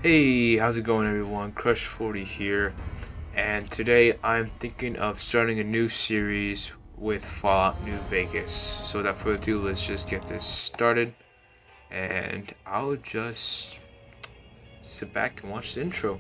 Hey, how's it going everyone? Crush 40 here, and today I'm thinking of starting a new series with Fallout New Vegas. So without further ado, let's just get this started, and I'll just sit back and watch the intro.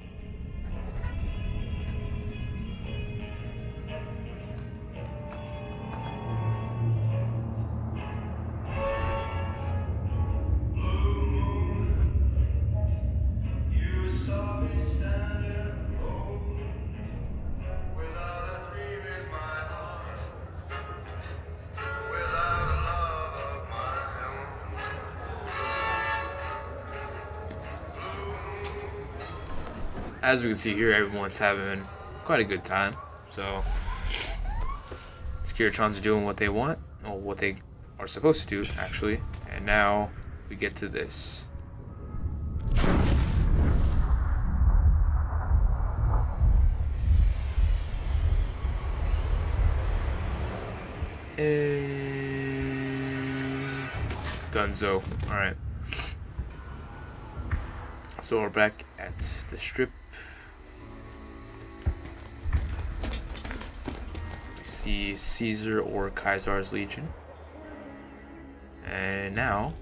As we can see here, everyone's having quite a good time. So, Skiratrons are doing what they want, or what they are supposed to do, actually. And now we get to this. Dunzo. Alright. So we're back at the strip. We see Caesar or Caesar's Legion. And now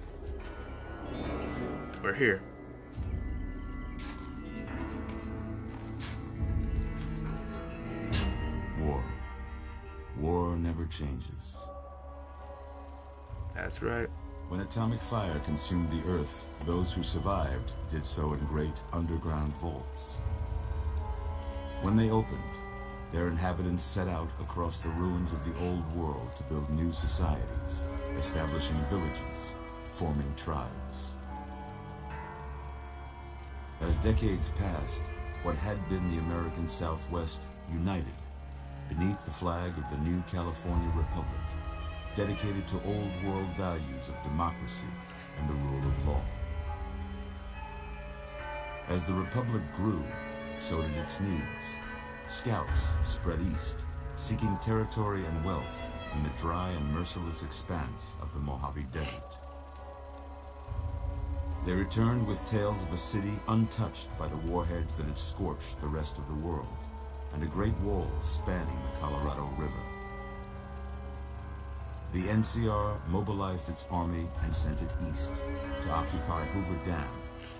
we're here. War. War never changes. That's right. When atomic fire consumed the Earth, those who survived did so in great underground vaults. When they opened, their inhabitants set out across the ruins of the old world to build new societies, establishing villages, forming tribes. As decades passed, what had been the American Southwest united beneath the flag of the new California Republic, dedicated to old world values of democracy and the rule of law. As the Republic grew, so did its needs. Scouts spread east, seeking territory and wealth in the dry and merciless expanse of the Mojave Desert. They returned with tales of a city untouched by the warheads that had scorched the rest of the world, and a great wall spanning the Colorado River. The NCR mobilized its army and sent it east to occupy Hoover Dam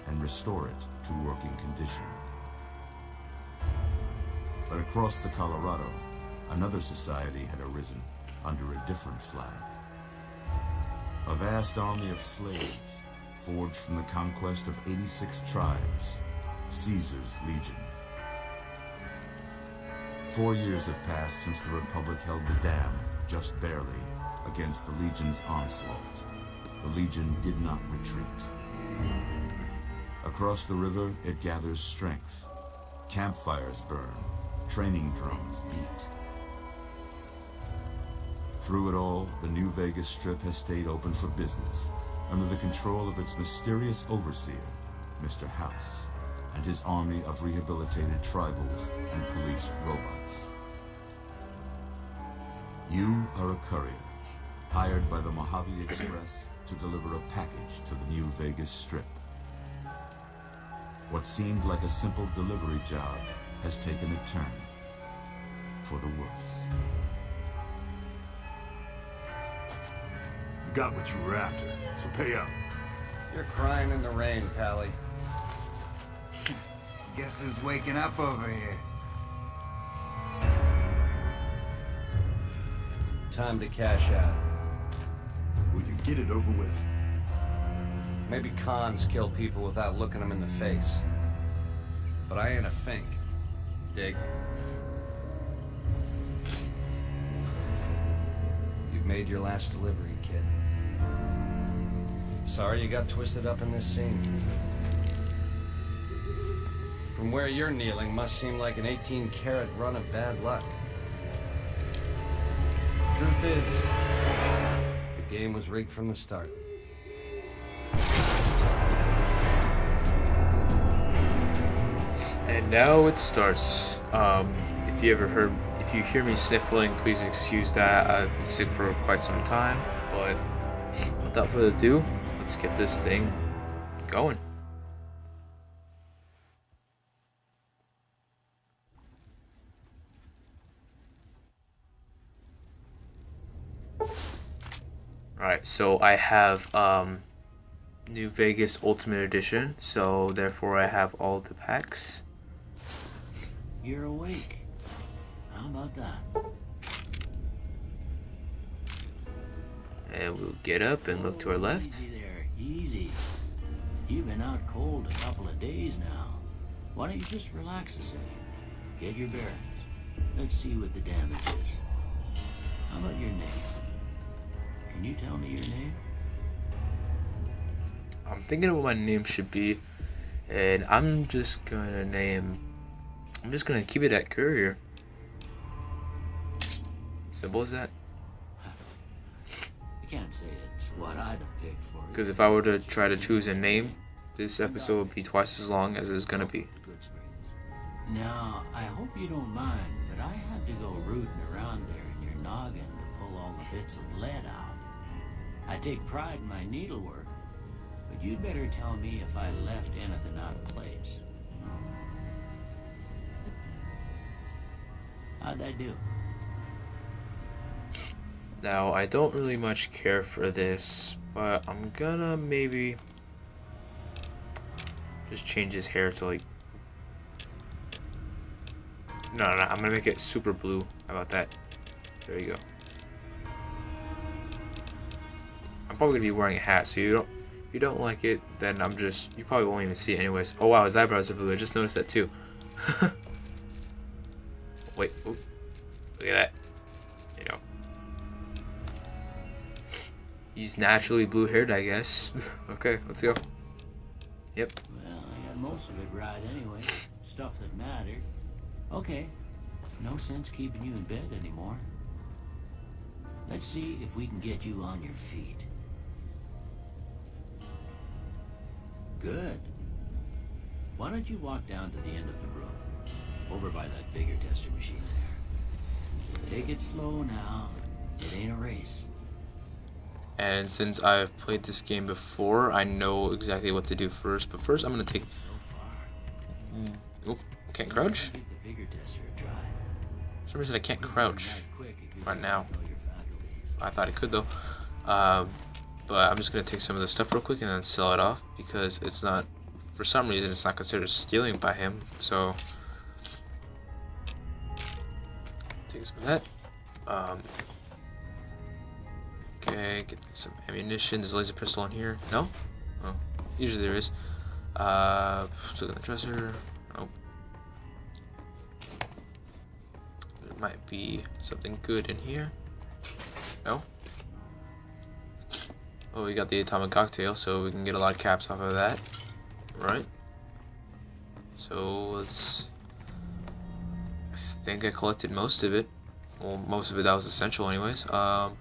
and restore it to working condition. But across the Colorado, another society had arisen under a different flag. A vast army of slaves, forged from the conquest of 86 tribes, Caesar's Legion. 4 years have passed since the Republic held the dam, just barely, against the Legion's onslaught. The Legion did not retreat. Across the river, it gathers strength. Campfires burn, training drums beat. Through it all, the New Vegas Strip has stayed open for business, under the control of its mysterious overseer, Mr. House, and his army of rehabilitated tribals and police robots. You are a courier, hired by the Mojave Express to deliver a package to the New Vegas Strip. What seemed like a simple delivery job has taken a turn for the worse. You got what you were after, so pay up. You're crying in the rain, Pally. Guess who's waking up over here? Time to cash out. Will you get it over with? Maybe cons kill people without looking them in the face. But I ain't a fink. Dig? You've made your last delivery, kid. Sorry you got twisted up in this scene. From where you're kneeling must seem like an 18-carat run of bad luck. Truth is, the game was rigged from the start. And now it starts. If you hear me sniffling, please excuse that. I've been sick for quite some time, but without further ado, let's get this thing going. Alright, so I have New Vegas Ultimate Edition, so therefore I have all the packs. You're awake. How about that? And we'll get up and look to our left. Easy there, easy. You've been out cold a couple of days now. Why don't you just relax a second? Get your bearings. Let's see what the damage is. How about your name? Can you tell me your name? I'm thinking of what my name should be, and I'm just gonna keep it at Courier. Simple as that. I can't say it's what I'd have picked for you. Because if I were to try to choose a name, this episode would be twice as long as it's gonna be. Good springs. Now, I hope you don't mind, but I had to go rooting around there in your noggin to pull all the bits of lead out. I take pride in my needlework, but you'd better tell me if I left anything out of place. How'd I do? Now, I don't really much care for this, but I'm gonna maybe just change his hair to like... No, I'm gonna make it super blue. How about that? There you go. I'm probably gonna be wearing a hat, so if you don't like it, then you probably won't even see it anyways. Oh wow, his eyebrows are blue. I just noticed that too. Wait, ooh, look at that. You know, he's naturally blue haired, I guess. Okay, let's go. Yep. Well, I got most of it right anyway. Stuff that mattered. Okay, no sense keeping you in bed anymore. Let's see if we can get you on your feet. Good. Why don't you walk down to the end of the room, over by that vigor tester machine there. Take it slow now. It ain't a race. And since I've played this game before, I know exactly what to do first. But first, I'm gonna take. So far. Oh, can't crouch. Give the vigor tester a try. For some reason, I can't crouch Quick if you right now. know your faculties. I thought I could though. But I'm just gonna take some of the stuff real quick and then sell it off because it's not, for some reason, it's not considered stealing by him. So take some of that. Okay, get some ammunition. There's a laser pistol in here. No? Oh, usually there is. Let's look in the dresser. Nope. There might be something good in here. No? Oh, we got the atomic cocktail, so we can get a lot of caps off of that. Right? So let's... I think I collected most of it. Well, most of it that was essential anyways. I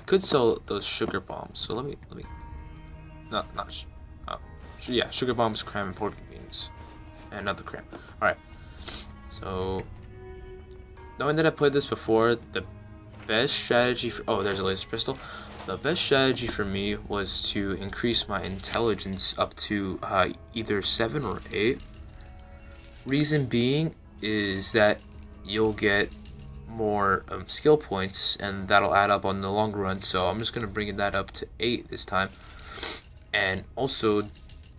could sell those sugar bombs, so let me yeah, sugar bombs, cram, and pork beans, and another cram. All right. So, knowing that I played this before, the best strategy for there's a laser pistol. The best strategy for me was to increase my intelligence up to either 7 or 8. Reason being is that you'll get more skill points, and that'll add up on the long run. So I'm just gonna bring that up to 8 this time. And also,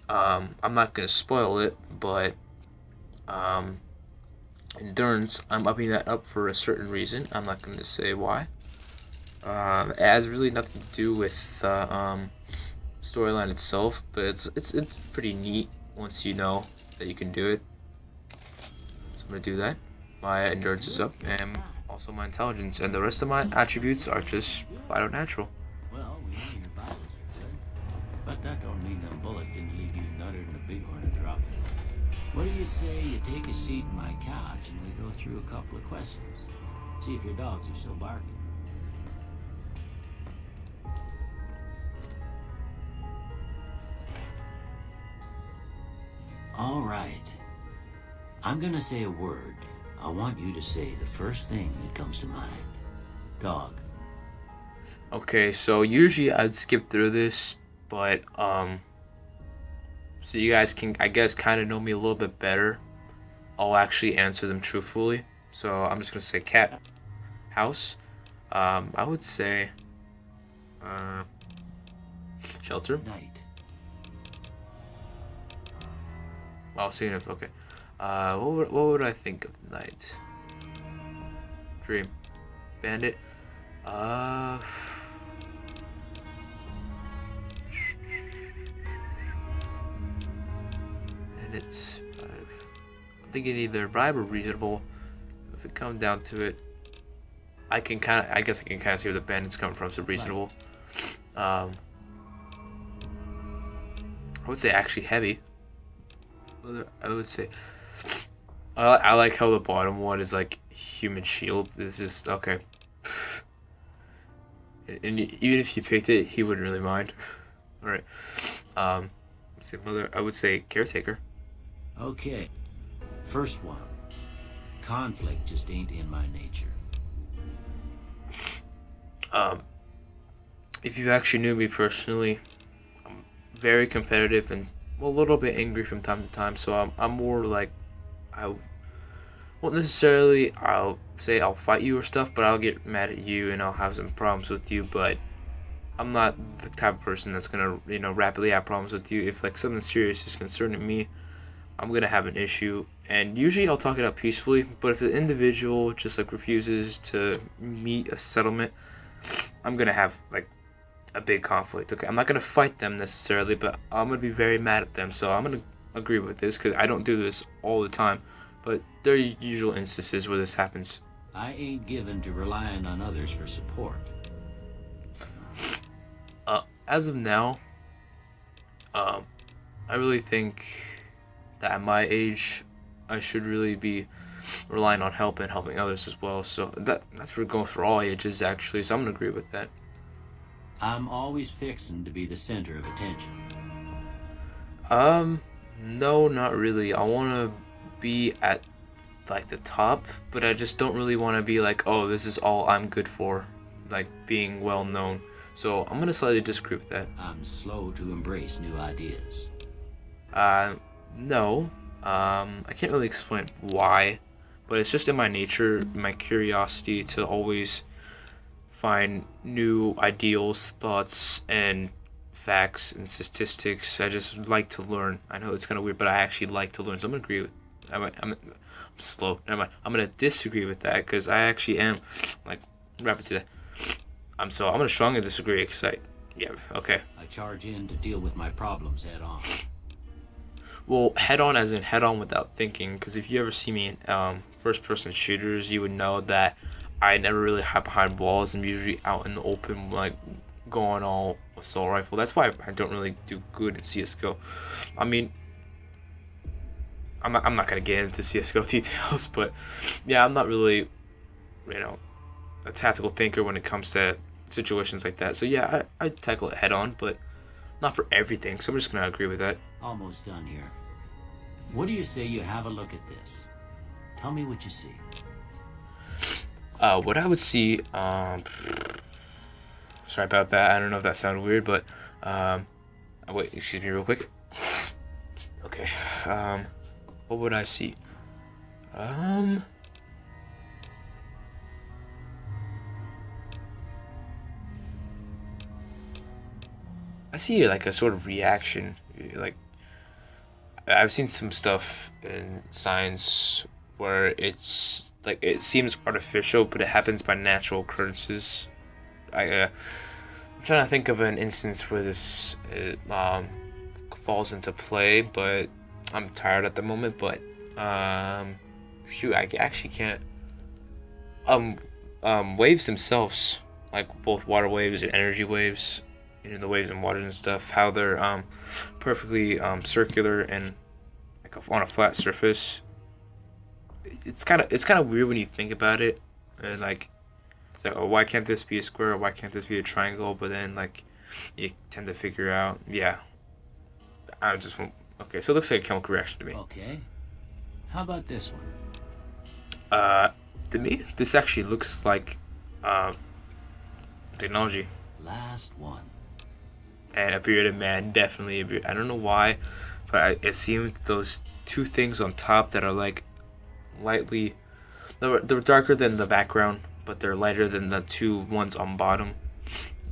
I'm not gonna spoil it, but endurance, I'm upping that up for a certain reason. I'm not gonna say why. It has really nothing to do with storyline itself, but it's pretty neat once you know that you can do it. So I'm gonna do that. My endurance is up, and also my intelligence, and the rest of my attributes are just flat out natural. Well, we know your vitals are good, but that don't mean them bullets didn't leave you nuttered in a bighorn to drop it. What do you say you take a seat in my couch and we go through a couple of questions? See if your dogs are still barking. All right. I'm gonna say a word. I want you to say the first thing that comes to mind. Dog. Okay, so usually I'd skip through this, but so you guys can, I guess, kind of know me a little bit better. I'll actually answer them truthfully. So I'm just gonna say cat, house. I would say Shelter. Night. Oh, seeing if okay. What would I think of the night? Dream. Bandit. Bandits. I'm thinking either bribe or reasonable. If it comes down to it, I guess I can kind of see where the bandits come from. So reasonable. I would say actually heavy. I would say I like how the bottom one is like human shield. It's just okay. And even if you picked it, he wouldn't really mind. All right. Say mother. I would say caretaker. Okay. First one. Conflict just ain't in my nature. If you actually knew me personally, I'm very competitive and a little bit angry from time to time. So I'm more like I won't necessarily I'll say I'll fight you or stuff, but I'll get mad at you and I'll have some problems with you. But I'm not the type of person that's gonna rapidly have problems with you. If like something serious is concerning me, I'm gonna have an issue, and usually I'll talk it out peacefully. But if the individual just like refuses to meet a settlement, I'm gonna have like a big conflict. Okay, I'm not gonna fight them necessarily, but I'm gonna be very mad at them. So I'm gonna agree with this because I don't do this all the time, but there are usual instances where this happens. I ain't given to relying on others for support. As of now, I really think that at my age, I should really be relying on help and helping others as well. So that's for going for all ages actually. So I'm gonna agree with that. I'm always fixing to be the center of attention. No, not really. I want to be at like the top, but I just don't really want to be like, oh, this is all I'm good for, like being well known. So I'm gonna slightly disagree with that. I'm slow to embrace new ideas. No. I can't really explain why, but it's just in my nature, my curiosity to always find new ideals, thoughts, and facts and statistics. I just like to learn. I know it's kind of weird, but I actually like to learn. So I'm gonna agree with. I'm slow. Never mind. I'm gonna disagree with that because I actually am like rapid to that. I'm gonna strongly disagree because okay. I charge in to deal with my problems head on. Well, head on as in head on without thinking. Because if you ever see me in first person shooters, you would know that I never really hide behind walls. I'm usually out in the open, like going all assault rifle. That's why I don't really do good at CS:GO. I mean, I'm not gonna get into CS:GO details, but yeah, I'm not really, a tactical thinker when it comes to situations like that. So yeah, I tackle it head on, but not for everything. So I'm just gonna agree with that. Almost done here. What do you say you have a look at this? Tell me what you see. What I would see, sorry about that. I don't know if that sounded weird, but wait, excuse me real quick. Okay. What would I see? I see like a sort of reaction. Like I've seen some stuff in science where it's like it seems artificial, but it happens by natural occurrences. I'm trying to think of an instance where this falls into play, but I'm tired at the moment. But shoot, I actually can't. Waves themselves, like both water waves and energy waves, the waves and water and stuff, how they're perfectly circular and like on a flat surface. It's kind of weird when you think about it, and like it's like, oh, why can't this be a square? Or why can't this be a triangle? But then like you tend to figure out, yeah. Okay, so it looks like a chemical reaction to me. Okay. How about this one? To me, this actually looks like technology. Last one. And a bearded man, definitely a beard. I don't know why, but it seemed those two things on top that are like lightly, they're darker than the background, but they're lighter than the two ones on bottom.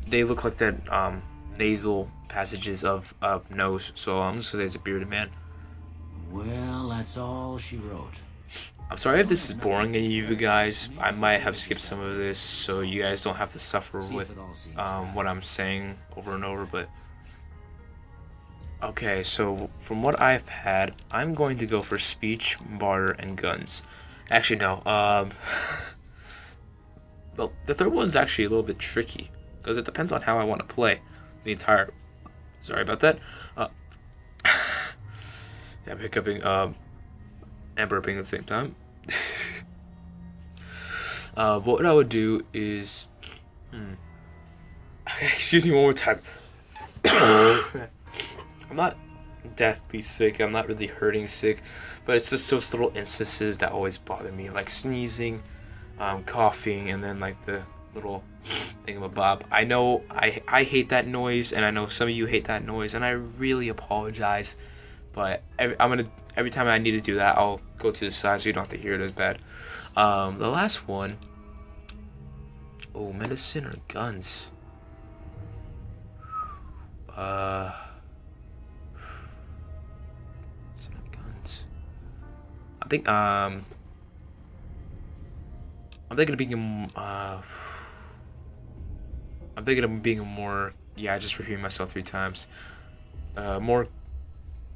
they look like that nasal passages of nose. So I'm just gonna say it's a bearded man. Well, that's all she wrote. I'm sorry if this is boring any of you guys. I might have skipped some of this so you guys don't have to suffer with what I'm saying over and over, but okay, so from what I've had, I'm going to go for speech, barter, and guns. Actually, no. Well, the third one's actually a little bit tricky because it depends on how I want to play the entire. Sorry about that. Yeah, I'm hiccuping and burping at the same time. What I would do is, excuse me one more time. I'm not deathly sick. I'm not really hurting sick, but it's just those little instances that always bother me, like sneezing, coughing, and then like the little thingamabob. I know I hate that noise, and I know some of you hate that noise, and I really apologize. But every time I need to do that, I'll go to the side so you don't have to hear it as bad. The last one. Oh, medicine or guns? Guns. I think I'm thinking of being I'm thinking of being a more, yeah, I just repeated myself 3 times. More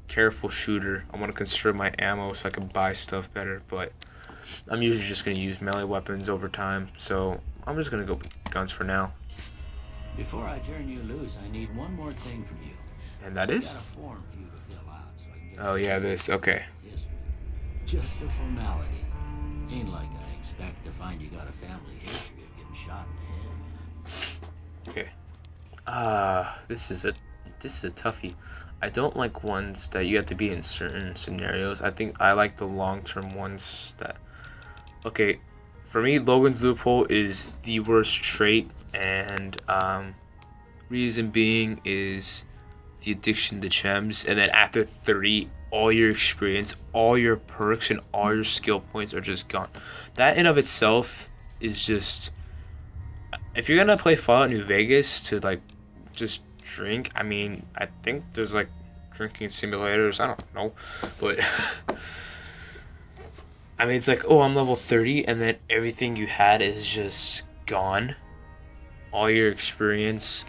careful shooter. I want to conserve my ammo so I can buy stuff better, but I'm usually just going to use melee weapons over time, so I'm just going to go with guns for now. Before I turn you loose, I need one more thing from you. And that is? I got a form for you to fill out so I can get Oh yeah, this. Okay. history. Just a formality. Ain't like I expect to find you got a family history of getting shot in the head. Okay. This is a toughie. I don't like ones that you have to be in certain scenarios. I think I like the long-term ones that. Okay, for me, Logan's Loophole is the worst trait, and reason being is the addiction to chems, and then after 30, all your experience, all your perks, and all your skill points are just gone. That in of itself is just. If you're gonna play Fallout New Vegas to like just drink, I mean, I think there's like drinking simulators, I don't know, but I mean, it's like, oh, I'm level 30, and then everything you had is just gone. All your experience,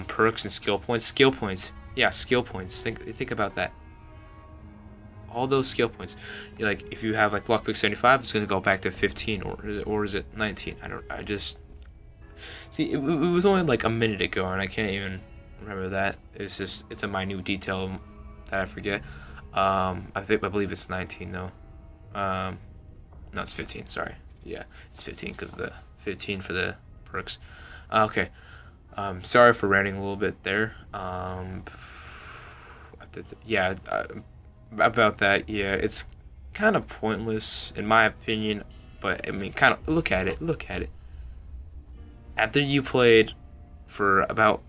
perks, and skill points. Yeah, skill points. Think about that. All those skill points. You're like, if you have like lockpick 75, it's gonna go back to 15, or is it 19? I just see. It was only like a minute ago, and I can't even remember that. It's a minute detail that I forget. I believe it's 19 though. No, it's 15. Sorry. Yeah, it's 15 because of the 15 for the perks. Okay. Sorry for ranting a little bit there. Yeah. About that. Yeah, it's kind of pointless in my opinion. But I mean, kind of look at it. After you played for about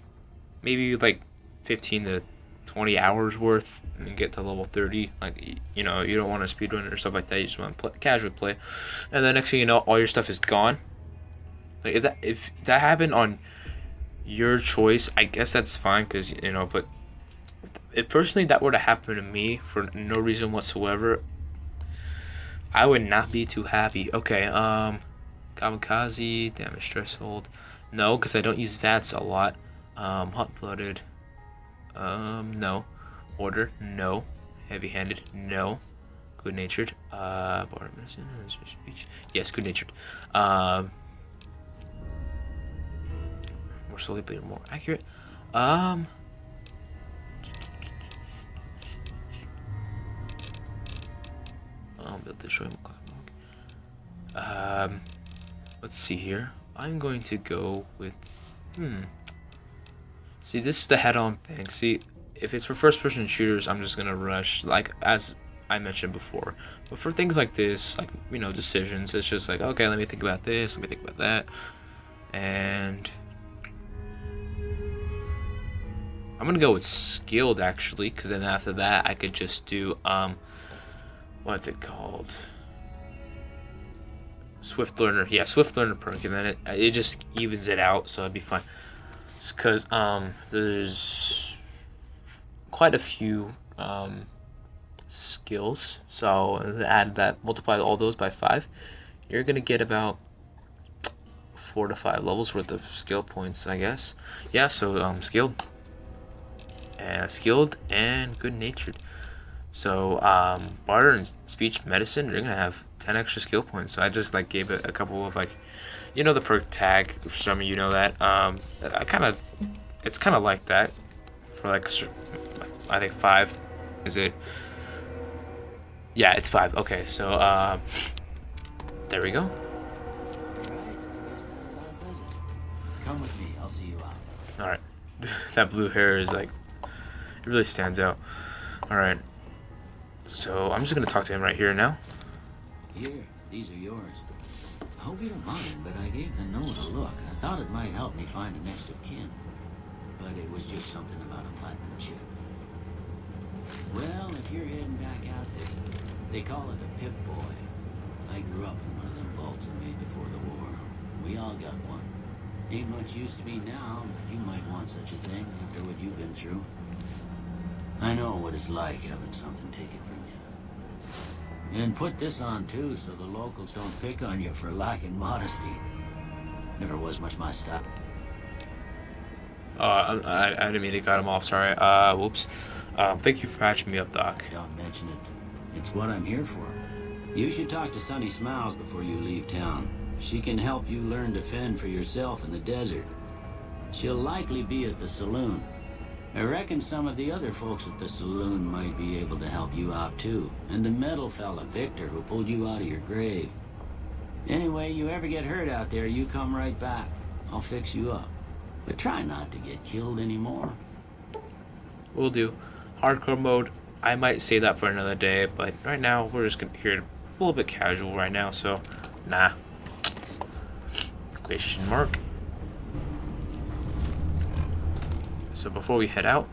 maybe like 15 to 20 hours worth and get to level 30, like, you know, you don't want to speedrun it or stuff like that. You just want to casually play, and the next thing you know, all your stuff is gone. Like, if that happened on your choice, I guess that's fine, because, you know, but if personally that were to happen to me for no reason whatsoever, I would not be too happy. Okay, kamikaze, damage threshold, no, because I don't use VATS a lot. Hot-blooded, no. Order, no. Heavy-handed, no. Good-natured, border medicine, speech, yes, good-natured. More slowly, but more accurate. Build destroy. Let's see here. I'm going to go with. See, this is the head-on thing. See, if it's for first-person shooters, I'm just gonna rush, like as I mentioned before. But for things like this, like, you know, decisions, it's just like, okay, let me think about this, let me think about that, and I'm gonna go with skilled actually, because then after that I could just do what's it called? Swift learner. Yeah, swift learner perk, and then it just evens it out, so it'd be fine. because there's quite a few skills. So add that, multiply all those by 5, you're gonna get about 4 to 5 levels worth of skill points, I guess. Yeah, so skilled and good natured. So barter and speech medicine, you're gonna have 10 extra skill points. So I just like gave it a couple of, like, you know, the perk tag. For some of you know that. It's kind of like that for like, I think 5. Is it? Yeah, it's 5. Okay, so there we go. All right, I guess that about does it. Come with me. I'll see you out. All right, that blue hair is like, it really stands out. All right, so I'm just gonna talk to him right here now. Here, these are yours. I hope you don't mind, but I gave the note a look. I thought it might help me find a next of kin. But it was just something about a platinum chip. Well, if you're heading back out there, they call it a Pip-Boy. I grew up in one of them vaults they made before the war. We all got one. Ain't much use to me now, but you might want such a thing after what you've been through. I know what it's like having something taken from you. And put this on too, so the locals don't pick on you for lacking modesty. Never was much my style. I didn't mean to cut him off. Sorry. Whoops. Thank you for patching me up, Doc. Don't mention it. It's what I'm here for. You should talk to Sunny Smiles before you leave town. She can help you learn to fend for yourself in the desert. She'll likely be at the saloon. I reckon some of the other folks at the saloon might be able to help you out too. And the metal fella, Victor, who pulled you out of your grave. Anyway, you ever get hurt out there, you come right back. I'll fix you up. But try not to get killed anymore. Will do. Hardcore mode, I might say that for another day, but right now we're just gonna hear a little bit casual right now, so nah. Question mark. So before we head out,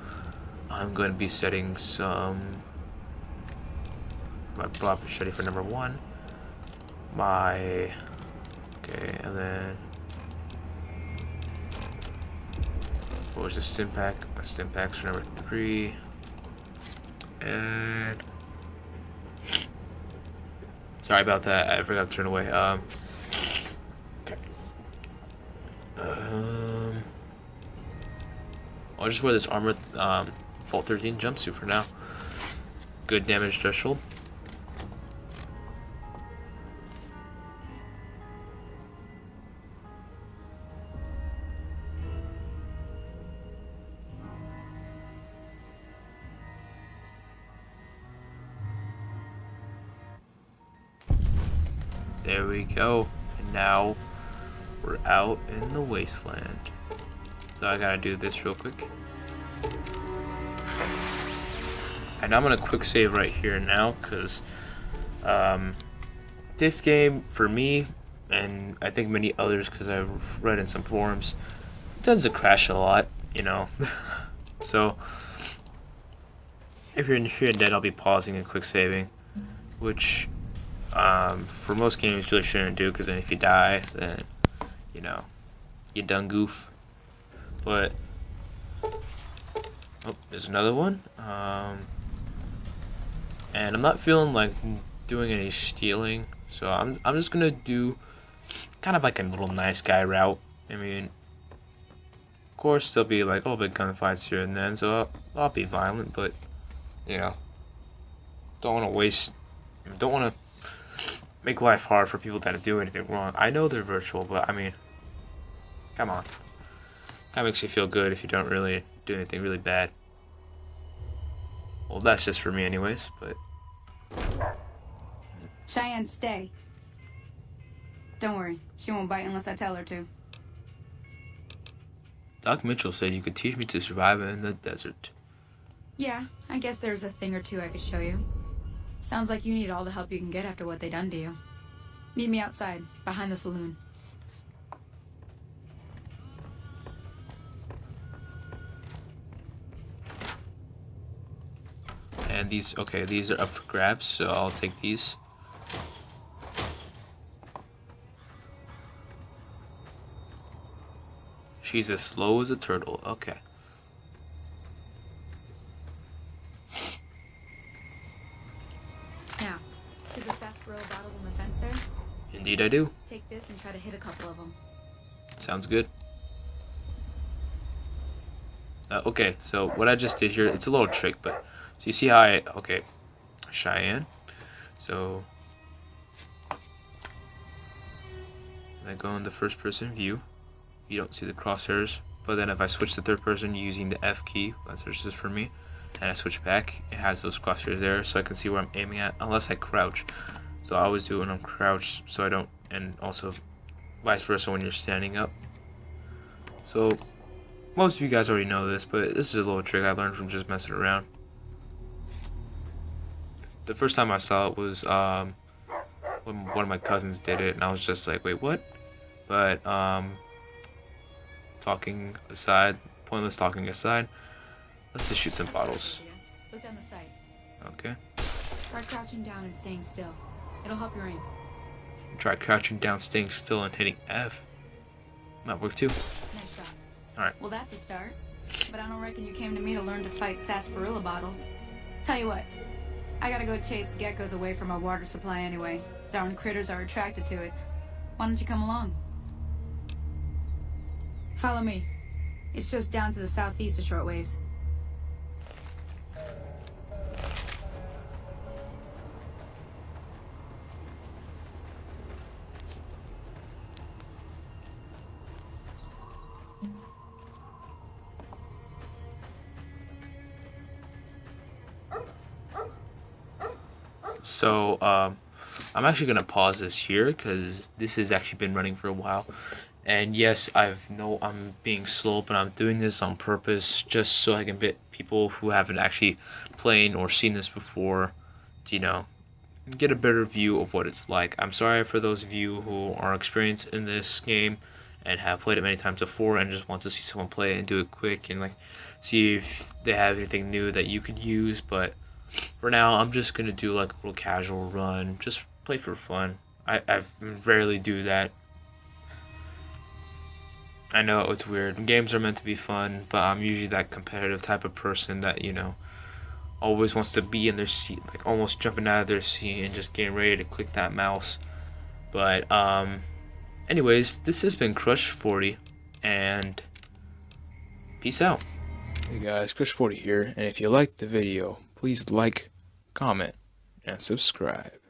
I'm going to be setting my block machete for number 1. Okay, and then what was the stim pack? My stim packs for number 3. And sorry about that, I forgot to turn away. I'll just wear this armored Vault 13 jumpsuit for now. Good damage threshold. There we go. And now we're out in the wasteland. So I gotta do this real quick. And I'm gonna quick save right here now, because this game, for me, and I think many others, because I've read in some forums, it tends to crash a lot, you know. So if you're dead, I'll be pausing and quick saving, which for most games you really shouldn't do, because then if you die, then, you know, you done goof. But oh, there's another one. And I'm not feeling like doing any stealing, so I'm just gonna do kind of like a little nice guy route. I mean, of course there'll be like a little bit gunfights here and then, so I'll be violent, but you know, don't want to make life hard for people that do anything wrong. I know they're virtual, but I mean, come on. That makes you feel good if you don't really do anything really bad. Well, that's just for me anyways, but... Cheyenne, stay. Don't worry, she won't bite unless I tell her to. Doc Mitchell said you could teach me to survive in the desert. Yeah, I guess there's a thing or two I could show you. Sounds like you need all the help you can get after what they done to you. Meet me outside, behind the saloon. And these, okay, these are up for grabs, so I'll take these. She's as slow as a turtle. Okay. Now, see the sarsaparilla bottles on the fence there? Indeed I do. Take this and try to hit a couple of them. Sounds good. Okay, so what I just did here, it's a little trick, but so you see how okay, Cheyenne. So I go in the first person view. You don't see the crosshairs, but then if I switch to third person using the F key, that's just for me, and I switch back, it has those crosshairs there, so I can see where I'm aiming at, unless I crouch. So I always do it when I'm crouched, so I don't, and also vice versa when you're standing up. So most of you guys already know this, but this is a little trick I learned from just messing around. The first time I saw it was when one of my cousins did it, and I was just like, wait, what? But talking aside, pointless talking aside, let's just shoot some bottles. Look down the sight. Okay. Try crouching down and staying still. It'll help your aim. Try crouching down, staying still, and hitting F. Might work too. Nice shot. Alright. Well, that's a start. But I don't reckon you came to me to learn to fight sarsaparilla bottles. Tell you what, I gotta go chase geckos away from our water supply anyway. Darn critters are attracted to it. Why don't you come along? Follow me. It's just down to the southeast a short ways. So, I'm actually gonna pause this here because this has actually been running for a while. And yes, I'm being slow, but I'm doing this on purpose just so I can get people who haven't actually played or seen this before to, get a better view of what it's like. I'm sorry for those of you who are experienced in this game and have played it many times before and just want to see someone play it and do it quick and see if they have anything new that you could use. But for now, I'm just gonna do a little casual run, just play for fun. I rarely do that. I know it's weird. Games are meant to be fun, but I'm usually that competitive type of person that, always wants to be in their seat, almost jumping out of their seat and just getting ready to click that mouse. But, anyways, this has been Crush40, and peace out. Hey guys, Crush40 here, and if you liked the video, please like, comment, and subscribe.